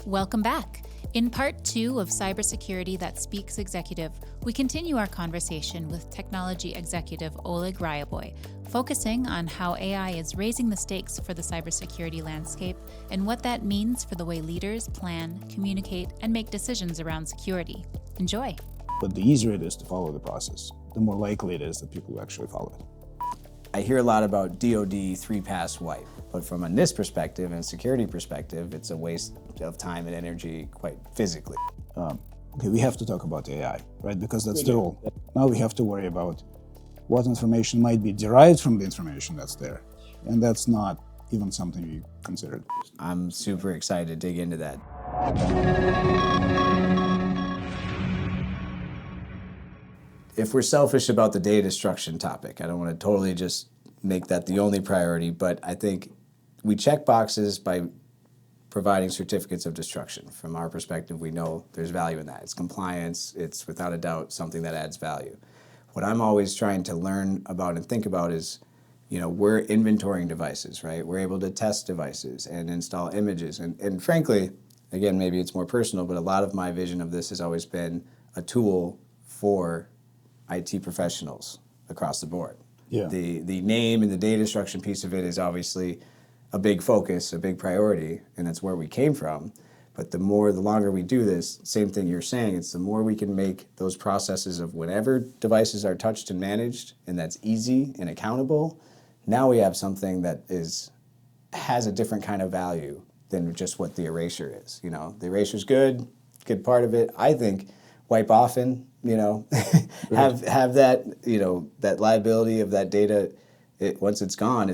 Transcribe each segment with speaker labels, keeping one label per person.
Speaker 1: Welcome back. In part 2 of Cybersecurity That Speaks Executive, we continue our conversation with Technology Executive Oleg Ryaboy, focusing on how AI is raising the stakes for the cybersecurity landscape and what that means for the way leaders plan, communicate, and make decisions around security. Enjoy.
Speaker 2: But the easier it is to follow the process, the more likely it is that people will actually follow it.
Speaker 3: I hear a lot about DoD 3-pass wipe, but from a NIST perspective and security perspective, it's a waste of time and energy quite physically.
Speaker 2: Okay, we have to talk about AI, right? Because that's the rule. Now we have to worry about what information might be derived from the information that's there. And that's not even something we considered.
Speaker 3: I'm super excited to dig into that. If we're selfish about the data destruction topic, I don't want to totally just make that the only priority, but I think we check boxes by providing certificates of destruction. From our perspective, we know there's value in that. It's compliance, it's without a doubt something that adds value. What I'm always trying to learn about and think about is, we're inventorying devices, right? We're able to test devices and install images. And frankly, again, maybe it's more personal, but a lot of my vision of this has always been a tool for IT professionals across the board.
Speaker 2: Yeah.
Speaker 3: The name and the data destruction piece of it is obviously a big focus, a big priority, and that's where we came from. But the longer we do this, same thing you're saying, it's the more we can make those processes of whenever devices are touched and managed, and that's easy and accountable. Now we have something that has a different kind of value than just what the erasure is. The eraser's good part of it. I think wipe often, have that, that liability of that data. Once it's gone,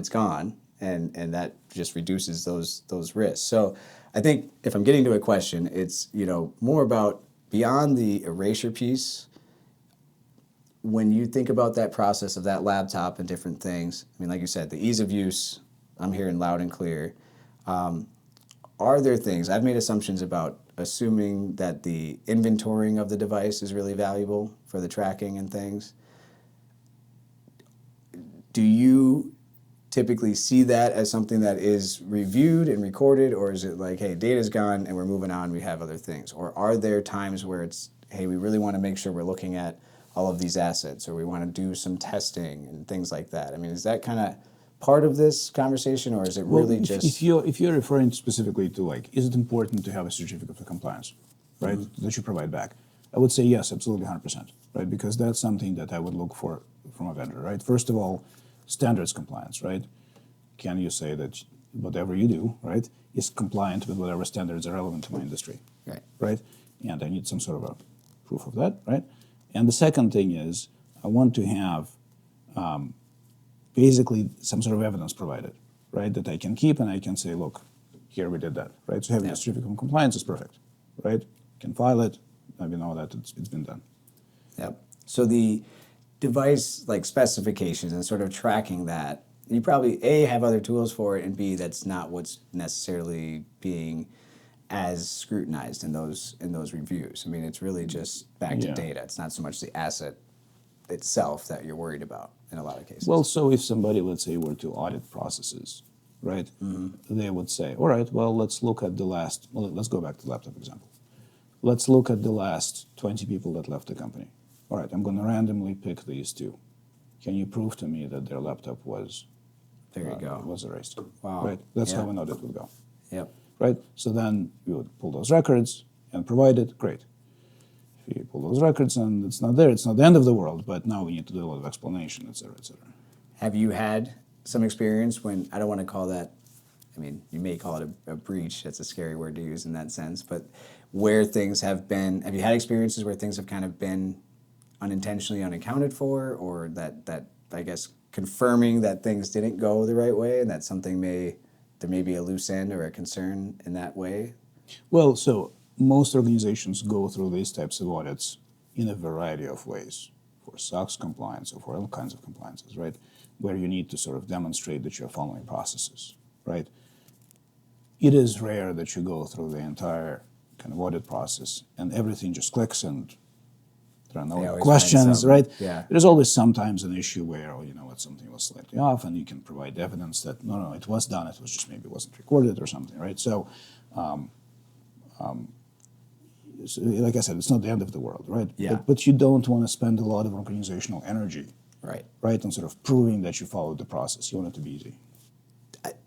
Speaker 3: and that just reduces those risks. So I think if I'm getting to a question, it's more about beyond the erasure piece. When you think about that process of that laptop and different things, like you said, the ease of use, I'm hearing loud and clear. Are there things, I've made assumptions about assuming that the inventorying of the device is really valuable for the tracking and things. Do you typically see that as something that is reviewed and recorded, or is it like, hey, data's gone and we're moving on, we have other things? Or are there times where it's, hey, we really want to make sure we're looking at all of these assets, or we want to do some testing and things like that? Is that kind of part of this conversation, or is it really just...
Speaker 2: If you're referring specifically to, is it important to have a certificate of compliance, right, that you provide back? I would say yes, absolutely 100%, right? Because that's something that I would look for from a vendor, right? First of all, standards compliance, right? Can you say that whatever you do, right, is compliant with whatever standards are relevant to my industry, right? And I need some sort of a proof of that, right? And the second thing is I want to have basically some sort of evidence provided, right, that I can keep and I can say, look, here we did that, right? So having a certificate of compliance is perfect, right? Can file it, I know that it's been done.
Speaker 3: Yep. So the device specifications and sort of tracking that, you probably A, have other tools for it, and B, that's not what's necessarily being as scrutinized in those reviews. It's really just back to data. It's not so much the asset itself that you're worried about in a lot of cases.
Speaker 2: Well, so if somebody, let's say, were to audit processes, right, they would say, all right, well, let's look at let's go back to the laptop example. Let's look at the last 20 people that left the company. All right, I'm going to randomly pick these two. Can you prove to me that their laptop was erased?
Speaker 3: Wow.
Speaker 2: Right? That's how an audit would go.
Speaker 3: Yep.
Speaker 2: Right? So then you would pull those records and provide it. Great. If you pull those records and it's not there, it's not the end of the world, but now we need to do a lot of explanation, et cetera, et cetera.
Speaker 3: Have you had some experience when, I don't want to call that, you may call it a breach, that's a scary word to use in that sense, but where things have you had experiences where things have kind of been unintentionally unaccounted for, or that I guess confirming that things didn't go the right way and that there may be a loose end or a concern in that way?
Speaker 2: Well, so most organizations go through these types of audits in a variety of ways, for SOX compliance or for all kinds of compliances, right, where you need to sort of demonstrate that you're following processes, right? It is rare that you go through the entire kind of audit process and everything just clicks and there are no questions, right?
Speaker 3: Yeah.
Speaker 2: There's always sometimes an issue where, something was slightly off, and you can provide evidence that, no, it was done, it was just maybe wasn't recorded or something, right? So like I said, it's not the end of the world, right?
Speaker 3: Yeah.
Speaker 2: But you don't want to spend a lot of organizational energy,
Speaker 3: Right.
Speaker 2: right, on sort of proving that you followed the process. You want it to be easy.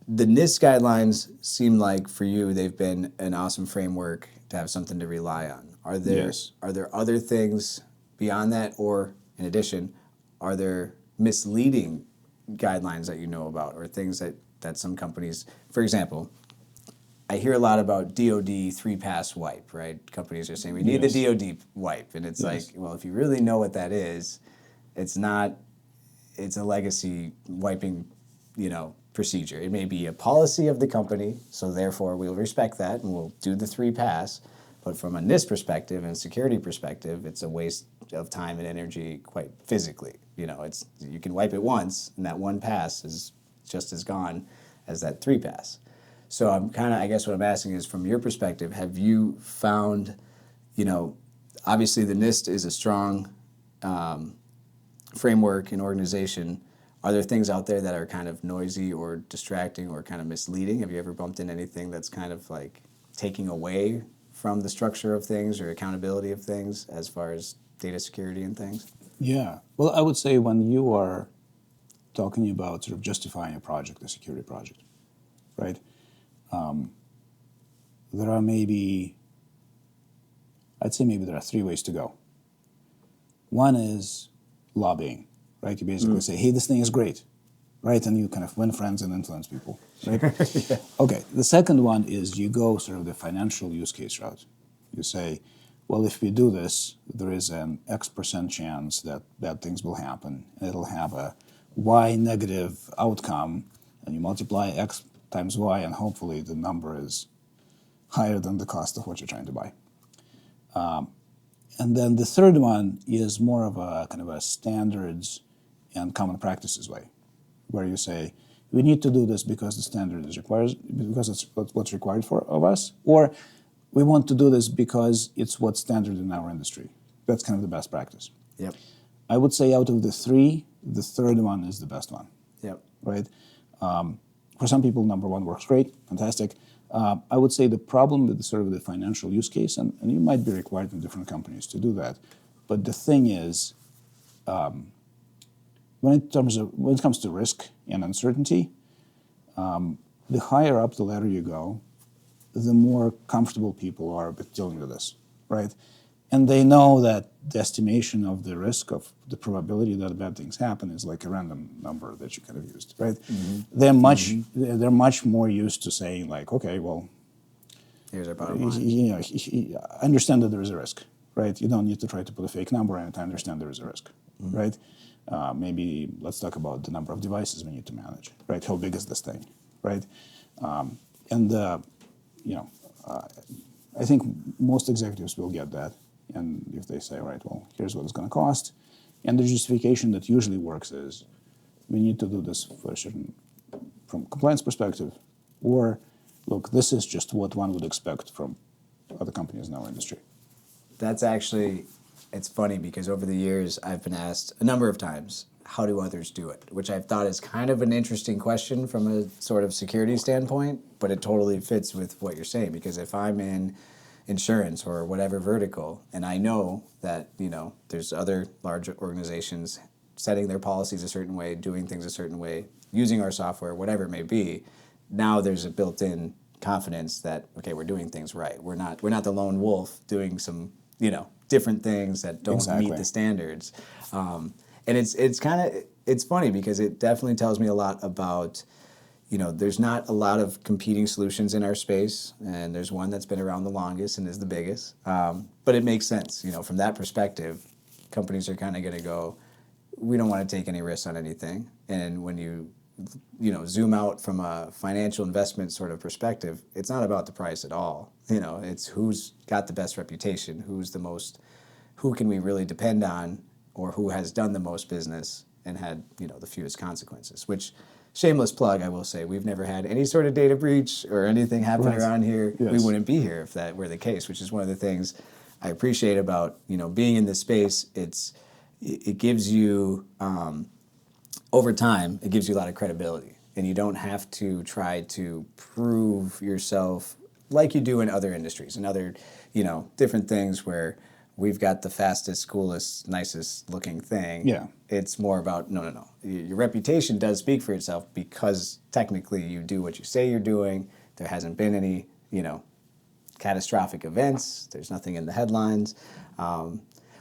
Speaker 3: The NIST guidelines seem like for you they've been an awesome framework to have something to rely on. Are there
Speaker 2: Yes.
Speaker 3: other things beyond that, or in addition, are there misleading guidelines that you know about, or things that some companies, for example, I hear a lot about DoD 3-pass wipe, right? Companies are saying we need
Speaker 2: Yes.
Speaker 3: the DoD wipe, and it's
Speaker 2: Yes.
Speaker 3: like, well, if you really know what that is, it's not. It's a legacy wiping, procedure. It may be a policy of the company, so therefore we'll respect that and we'll do the 3-pass. But from a NIST perspective and security perspective, it's a waste of time and energy, quite physically. It's you can wipe it once, and that one pass is just as gone as that 3-pass. So I guess what I'm asking is, from your perspective, have you found, obviously the NIST is a strong framework and organization. Are there things out there that are kind of noisy or distracting or kind of misleading? Have you ever bumped into anything that's kind of like taking away from the structure of things or accountability of things as far as data security and things?
Speaker 2: Yeah. Well, I would say when you are talking about sort of justifying a project, a security project, right? There are I'd say maybe there are 3 ways to go. One is lobbying, right? You basically say, hey, this thing is great, right? And you kind of win friends and influence people, right?
Speaker 3: Yeah.
Speaker 2: Okay, the second one is you go sort of the financial use case route. You say, well, if we do this, there is an X% chance that bad things will happen, and it'll have a Y negative outcome, and you multiply X times Y, and hopefully the number is higher than the cost of what you're trying to buy. And then the third one is more of a kind of a standards and common practices way, where you say, we need to do this because the standard is required, because it's what's required of us, or we want to do this because it's what's standard in our industry. That's kind of the best practice.
Speaker 3: Yep.
Speaker 2: I would say out of the 3, the third one is the best one.
Speaker 3: Yep.
Speaker 2: Right? For some people, number 1 works great, fantastic. I would say the problem with sort of the financial use case, and you might be required in different companies to do that, but the thing is, when it comes to risk and uncertainty, the higher up the ladder you go, the more comfortable people are with dealing with this, right? And they know that the estimation of the risk of the probability that bad things happen is like a random number that you kind of used, right? Mm-hmm. They're much more used to saying like, okay, well,
Speaker 3: here's our bottom line.
Speaker 2: Understand that there is a risk, right? You don't need to try to put a fake number in it to understand there is a risk, mm-hmm. right? Maybe let's talk about the number of devices we need to manage, right? How big is this thing, right? I think most executives will get that. And if they say, right, well, here's what it's going to cost, and the justification that usually works is, we need to do this from a compliance perspective, or look, this is just what one would expect from other companies in our industry.
Speaker 3: That's actually, it's funny because over the years I've been asked a number of times, how do others do it? Which I've thought is kind of an interesting question from a sort of security standpoint, but it totally fits with what you're saying, because if I'm in insurance or whatever vertical, and I know that, there's other large organizations setting their policies a certain way, doing things a certain way, using our software, whatever it may be, now there's a built-in confidence that, okay, we're doing things right. We're not the lone wolf doing some, different things that don't meet the standards. And it's funny because it definitely tells me a lot about, there's not a lot of competing solutions in our space, and there's one that's been around the longest and is the biggest. But it makes sense, from that perspective, companies are kind of going to go, we don't want to take any risks on anything. And when you zoom out from a financial investment sort of perspective, it's not about the price at all. It's who's got the best reputation, who can we really depend on, or who has done the most business and had, the fewest consequences, which, shameless plug, I will say, we've never had any sort of data breach or anything happen around here. Yes. We wouldn't be here if that were the case, which is one of the things I appreciate about, being in this space. It gives you, over time, it gives you a lot of credibility, and you don't have to try to prove yourself like you do in other industries and other, different things where we've got the fastest, coolest, nicest looking thing.
Speaker 2: Yeah.
Speaker 3: It's more about, no. Your reputation does speak for itself because technically you do what you say you're doing. There hasn't been any, catastrophic events. There's nothing in the headlines.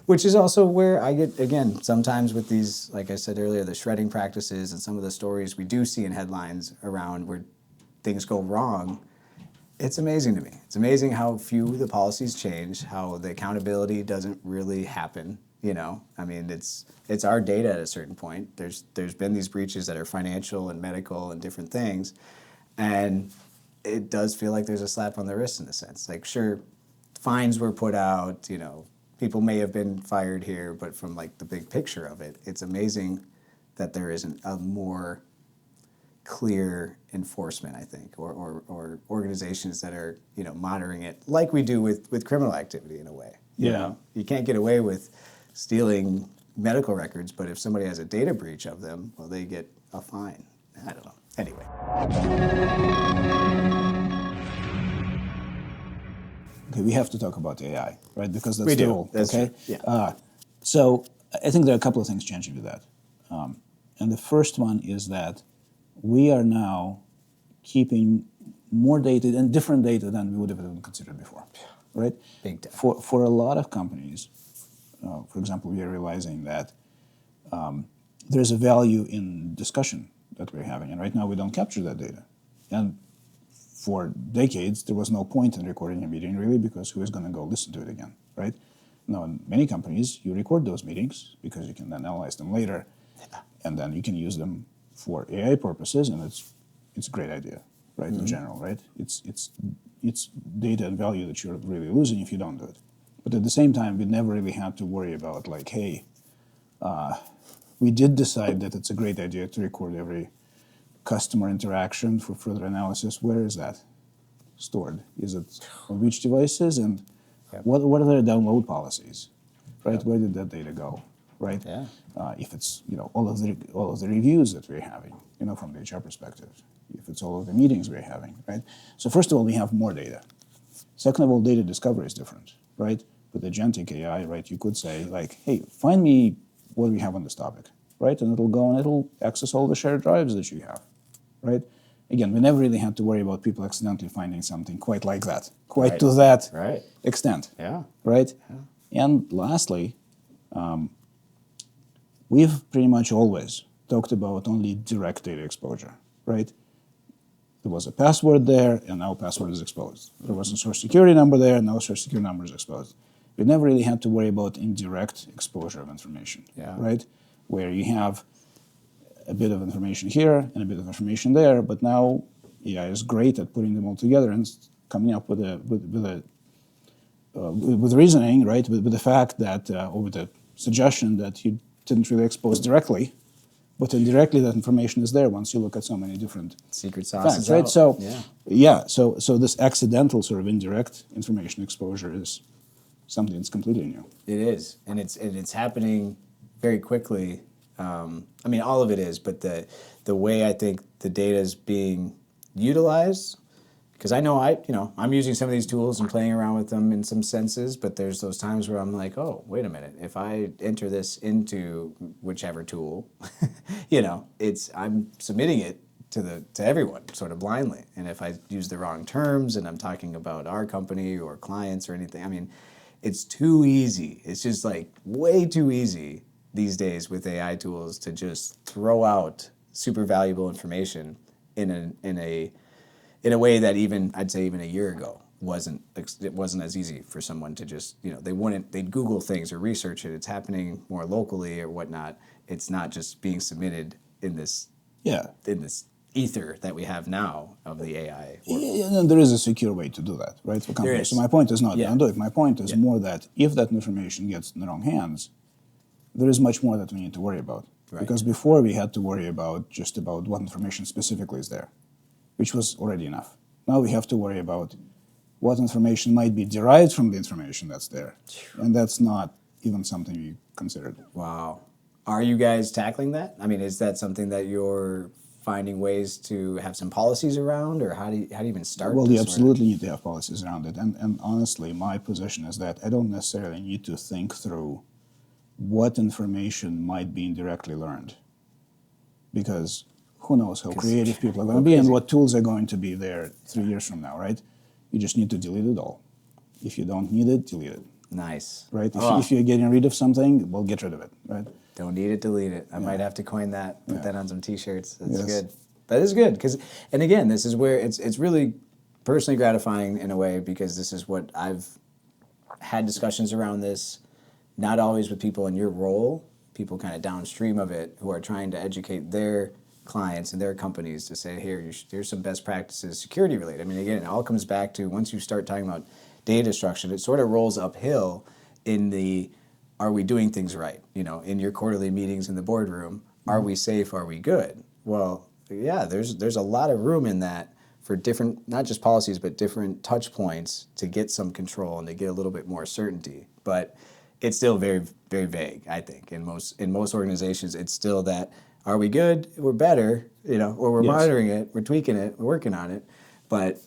Speaker 3: Which is also where I get, again, sometimes with these, like I said earlier, the shredding practices and some of the stories we do see in headlines around where things go wrong. It's amazing to me. It's amazing how few the policies change, how the accountability doesn't really happen. I mean, it's our data at a certain point. There's been these breaches that are financial and medical and different things, and it does feel like there's a slap on the wrist in a sense. Like, sure, fines were put out. People may have been fired here, but from like the big picture of it, it's amazing that there isn't a more clear enforcement, I think, or organizations that are, monitoring it like we do with criminal activity in a way.
Speaker 2: Yeah.
Speaker 3: You can't get away with stealing medical records, but if somebody has a data breach of them, well, they get a fine. I don't know. Anyway.
Speaker 2: Okay, we have to talk about AI, right? Because that's
Speaker 3: We
Speaker 2: the
Speaker 3: do.
Speaker 2: role.
Speaker 3: That's
Speaker 2: okay.
Speaker 3: true. Yeah.
Speaker 2: So I think there are a couple of things changing with that, and the first one is that we are now keeping more data and different data than we would have even considered before, right?
Speaker 3: Big data.
Speaker 2: For a lot of companies, for example, we are realizing that there's a value in discussion that we're having, and right now we don't capture that data. And for decades, there was no point in recording a meeting really, because who is going to go listen to it again, right? Now, in many companies, you record those meetings because you can then analyze them later, and then you can use them for AI purposes, and it's a great idea, right? In general, right? It's data and value that you're really losing if you don't do it. But at the same time, we never really had to worry about like, hey, we did decide that it's a great idea to record every customer interaction for further analysis. Where is that stored? Is it on which devices, and what are their download policies, right? Where did that data go, right?
Speaker 3: Yeah.
Speaker 2: If it's all of the reviews that we're having, from the HR perspective, if it's all of the meetings we're having, right? So first of all, we have more data. Second of all, data discovery is different, right? With agentic AI, right, you could say like, hey, find me what we have on this topic, right? And it'll go and it'll access all the shared drives that you have, right? Again, we never really had to worry about people accidentally finding something quite like that, quite to that extent,
Speaker 3: Yeah.
Speaker 2: right?
Speaker 3: Yeah.
Speaker 2: And lastly, we've pretty much always talked about only direct data exposure, right? There was a password there, and now password is exposed. There was a source security number there, and now source security number is exposed. We never really had to worry about indirect exposure of information, right? Where you have a bit of information here and a bit of information there, but now AI is great at putting them all together and coming up with reasoning, right? With the fact that, or with the suggestion that you didn't really expose directly, but indirectly that information is there once you look at so many different
Speaker 3: Secret sauce
Speaker 2: facts,
Speaker 3: is
Speaker 2: right?
Speaker 3: out.
Speaker 2: So so this accidental sort of indirect information exposure is something that's completely new.
Speaker 3: It is, and it's happening very quickly. I mean, all of it is, but the way I think the data is being utilized, because I know I'm using some of these tools and playing around with them in some senses, but there's those times where I'm like, oh, wait a minute, if I enter this into whichever tool, I'm submitting it to everyone sort of blindly, and if I use the wrong terms and I'm talking about our company or clients or anything, I mean, it's too easy. It's just like way too easy these days with AI tools to just throw out super valuable information in a way that I'd say even a year ago it wasn't as easy for someone to just they'd Google things or research it. It's happening more locally or whatnot. It's not just being submitted in this ether that we have now of the AI world.
Speaker 2: Yeah, and there is a secure way to do that, right? For companies. So my point is not don't do it. My point is more that if that information gets in the wrong hands, there is much more that we need to worry about. Right. Because before we had to worry about just about what information specifically is there, which was already enough. Now we have to worry about what information might be derived from the information that's there. And that's not even something we considered.
Speaker 3: Wow. Are you guys tackling that? I mean, is that something that you're finding ways to have some policies around, or how do you even start?
Speaker 2: Well,
Speaker 3: this
Speaker 2: you
Speaker 3: sort of-
Speaker 2: absolutely need to have policies around it. And honestly, my position is that I don't necessarily need to think through what information might be indirectly learned. Because who knows how creative people are going to be and what tools are going to be there 3 years from now, right? You just need to delete it all. If you don't need it, delete it.
Speaker 3: Nice.
Speaker 2: Right? If you're getting rid of something, well, get rid of it, right?
Speaker 3: Don't need it, delete it. I might have to coin that, put that on some t-shirts. That's
Speaker 2: Yes.
Speaker 3: good. That is good. And again, this is where it's really personally gratifying in a way, because this is what I've had discussions around this, not always with people in your role, people kind of downstream of it who are trying to educate their clients and their companies to say, here's some best practices security related. I mean, again, it all comes back to once you start talking about data destruction, it sort of rolls uphill in the, are we doing things right? You know, in your quarterly meetings in the boardroom, are we safe? Are we good? Well, yeah, there's a lot of room in that for different, not just policies, but different touch points to get some control and to get a little bit more certainty. But it's still very, very vague, I think. In most organizations, it's still that, are we good? We're better, you know, or we're monitoring it, we're tweaking it, we're working on it. But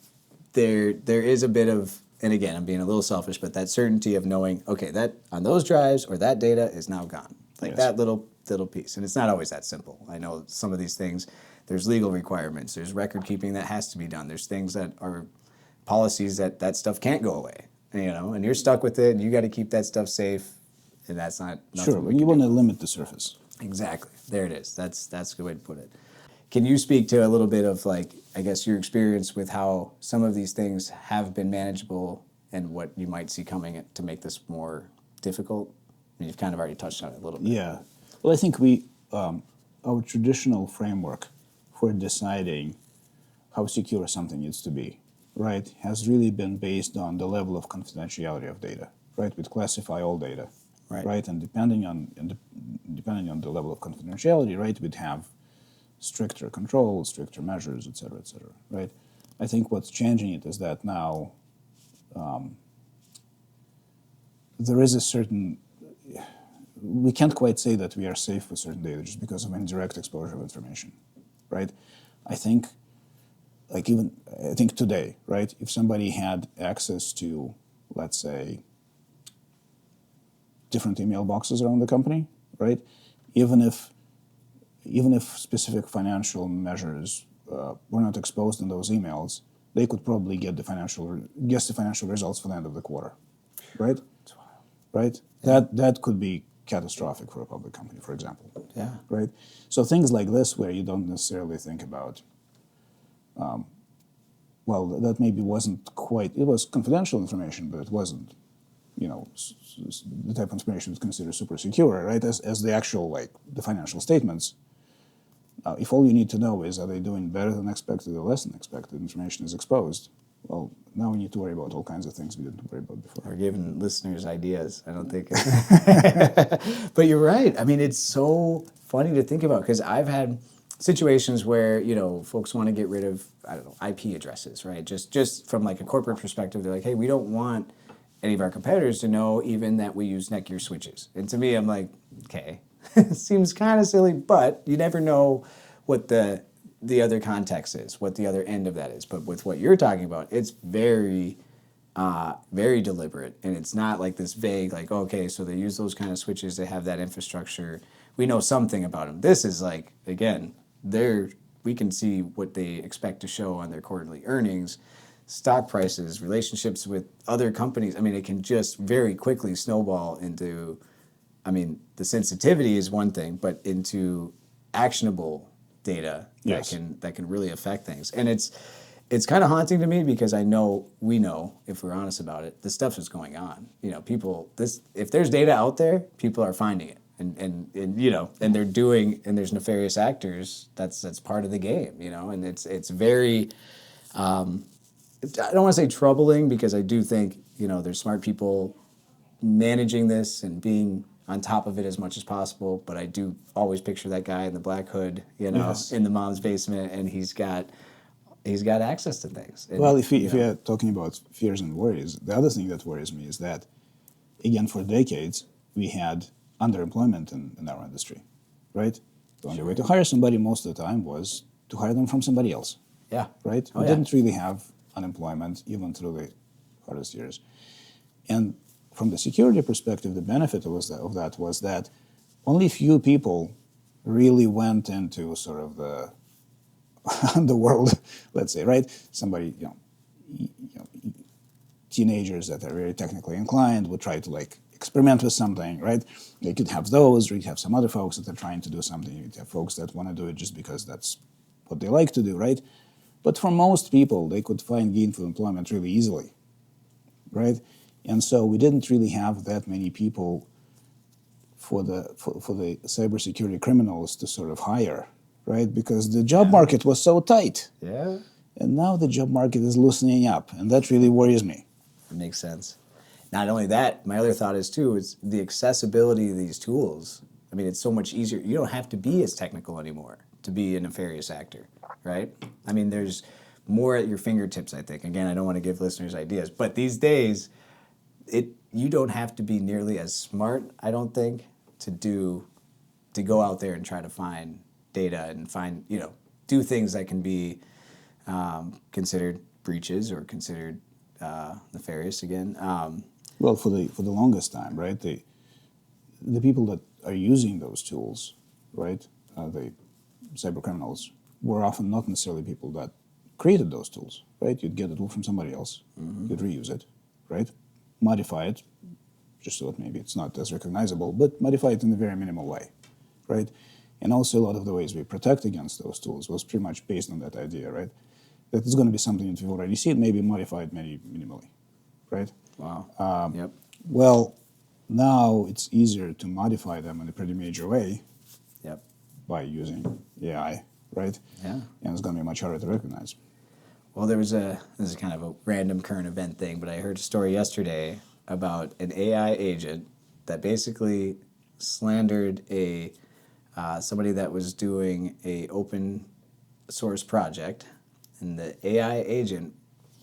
Speaker 3: there is a bit of, and again, I'm being a little selfish, but that certainty of knowing, okay, that on those drives or that data is now gone. Like that little piece. And it's not always that simple. I know some of these things, there's legal requirements, there's record keeping that has to be done, there's things that are policies that stuff can't go away, you know, and you're stuck with it, and you got to keep that stuff safe, and that's not
Speaker 2: Sure, but you want to limit the surface.
Speaker 3: Exactly. There it is. That's a good way to put it. Can you speak to a little bit of, like, I guess your experience with how some of these things have been manageable and what you might see coming to make this more difficult? I mean, you've kind of already touched on it a little bit.
Speaker 2: Yeah. Well, I think our traditional framework for deciding how secure something needs to be, right, has really been based on the level of confidentiality of data, right? We'd classify all data, right? And depending on the level of confidentiality, right, we'd have stricter controls, stricter measures, et cetera, right? I think what's changing it is that now there is a certain, we can't quite say that we are safe with certain data just because of indirect exposure of information, right? I think today, right, if somebody had access to, let's say, different email boxes around the company, right, even if specific financial measures were not exposed in those emails, they could probably guess the financial results for the end of the quarter, right?
Speaker 3: That's wild.
Speaker 2: Right? Yeah. That could be catastrophic for a public company, for example.
Speaker 3: Yeah.
Speaker 2: Right? So things like this where you don't necessarily think about, well, that maybe wasn't quite, it was confidential information, but it wasn't, you know, the type of information that's considered super secure, right? As the actual, like, the financial statements. If all you need to know is, are they doing better than expected or less than expected, information is exposed, well, now we need to worry about all kinds of things we didn't worry about before.
Speaker 3: We're giving listeners ideas. I don't think. But you're right. I mean, it's so funny to think about, because I've had situations where, you know, folks want to get rid of, I don't know, IP addresses, right? Just from like a corporate perspective, they're like, hey, we don't want any of our competitors to know even that we use Netgear switches. And to me, I'm like, okay, seems kind of silly, but you never know what the other context is, what the other end of that is. But with what you're talking about, it's very, very deliberate. And it's not like this vague, like, okay, so they use those kind of switches, they have that infrastructure. We know something about them. This is like, again, we can see what they expect to show on their quarterly earnings, stock prices, relationships with other companies. I mean, it can just very quickly snowball into, I mean, the sensitivity is one thing, but into actionable data that can really affect things. And it's kind of haunting to me, because we know, if we're honest about it, this stuff is going on. You know, if there's data out there, people are finding it. And you know, and they're doing, and there's nefarious actors, that's part of the game, you know, and it's very, I don't want to say troubling, because I do think, you know, there's smart people managing this and being on top of it as much as possible, but I do always picture that guy in the black hood, you know, in the mom's basement, and he's got access to things. And,
Speaker 2: well, if you're talking about fears and worries, the other thing that worries me is that, again, for decades, we had underemployment in our industry, right? The only way to hire somebody most of the time was to hire them from somebody else.
Speaker 3: Yeah.
Speaker 2: Right?
Speaker 3: Oh,
Speaker 2: We
Speaker 3: yeah.
Speaker 2: didn't really have unemployment even through the hardest years. And from the security perspective, the benefit of that was that only few people really went into sort of the underworld, let's say, right? Somebody, teenagers that are very technically inclined would try to like experiment with something, right? You could have those, or you have some other folks that are trying to do something. You have folks that want to do it just because that's what they like to do, right? But for most people, they could find gainful employment really easily, right? And so we didn't really have that many people for the cybersecurity criminals to sort of hire, right? Because the job market was so tight.
Speaker 3: Yeah.
Speaker 2: And now the job market is loosening up, and that really worries me.
Speaker 3: It makes sense. Not only that, my other thought is the accessibility of these tools. I mean, it's so much easier. You don't have to be as technical anymore to be a nefarious actor, right? I mean, there's more at your fingertips, I think. Again, I don't want to give listeners ideas, but these days, you don't have to be nearly as smart, I don't think, to go out there and try to find data and do things that can be considered breaches or considered nefarious again.
Speaker 2: Well, for the longest time, right? The people that are using those tools, right? The cyber criminals were often not necessarily people that created those tools, right? You'd get a tool from somebody else, you'd reuse it, right? Modify it, just so that maybe it's not as recognizable, but modify it in a very minimal way, right? And also a lot of the ways we protect against those tools was pretty much based on that idea, right? That it's going to be something that we've already seen, maybe modified minimally, right?
Speaker 3: Wow. Yep.
Speaker 2: Well, now it's easier to modify them in a pretty major way
Speaker 3: Yep.
Speaker 2: by using AI, right?
Speaker 3: Yeah.
Speaker 2: And it's going to be much harder to recognize.
Speaker 3: Well, this is kind of a random current event thing, but I heard a story yesterday about an AI agent that basically slandered somebody that was doing a open source project, and the AI agent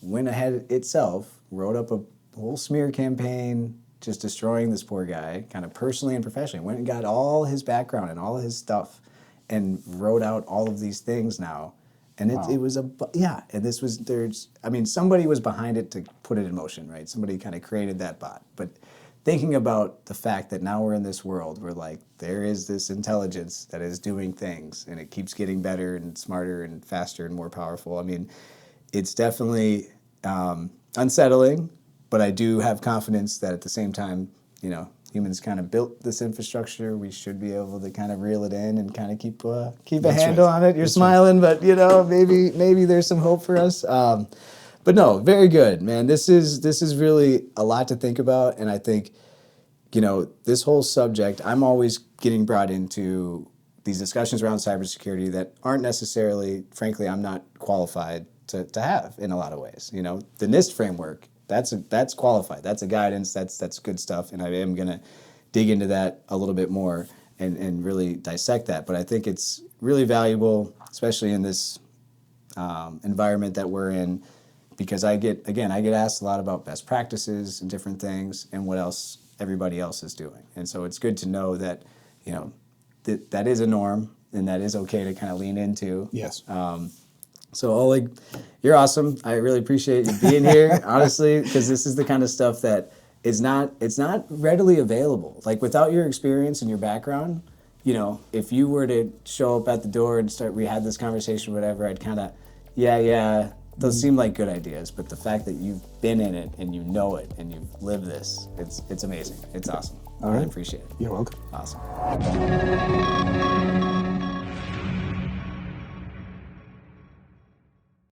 Speaker 3: went ahead itself, wrote up a whole smear campaign, just destroying this poor guy, kind of personally and professionally. Went and got all his background and all of his stuff, and wrote out all of these things now. And it was and this was, somebody was behind it to put it in motion, right? Somebody kind of created that bot. But thinking about the fact that now we're in this world where like there is this intelligence that is doing things, and it keeps getting better and smarter and faster and more powerful. I mean, it's definitely unsettling, but I do have confidence that at the same time, humans kind of built this infrastructure. We should be able to kind of reel it in and kind of keep a handle on it. You're smiling, but maybe there's some hope for us. But no, very good, man. This is really a lot to think about, and I think this whole subject. I'm always getting brought into these discussions around cybersecurity that aren't necessarily, frankly, I'm not qualified to have in a lot of ways. The NIST framework. That's qualified. That's a guidance. That's good stuff, and I am going to dig into that a little bit more and really dissect that. But I think it's really valuable, especially in this environment that we're in, because I get asked a lot about best practices and different things and what else everybody else is doing. And so it's good to know that that is a norm and that is okay to kind of lean into.
Speaker 2: Yes.
Speaker 3: So Oleg, you're awesome. I really appreciate you being here, honestly, because this is the kind of stuff that it's not readily available. Like without your experience and your background, if you were to show up at the door and we had this conversation, whatever, I'd kind of, those seem like good ideas. But the fact that you've been in it and you know it and you've lived this, it's amazing. It's awesome.
Speaker 2: All right.
Speaker 3: I appreciate it.
Speaker 2: You're welcome.
Speaker 3: Awesome.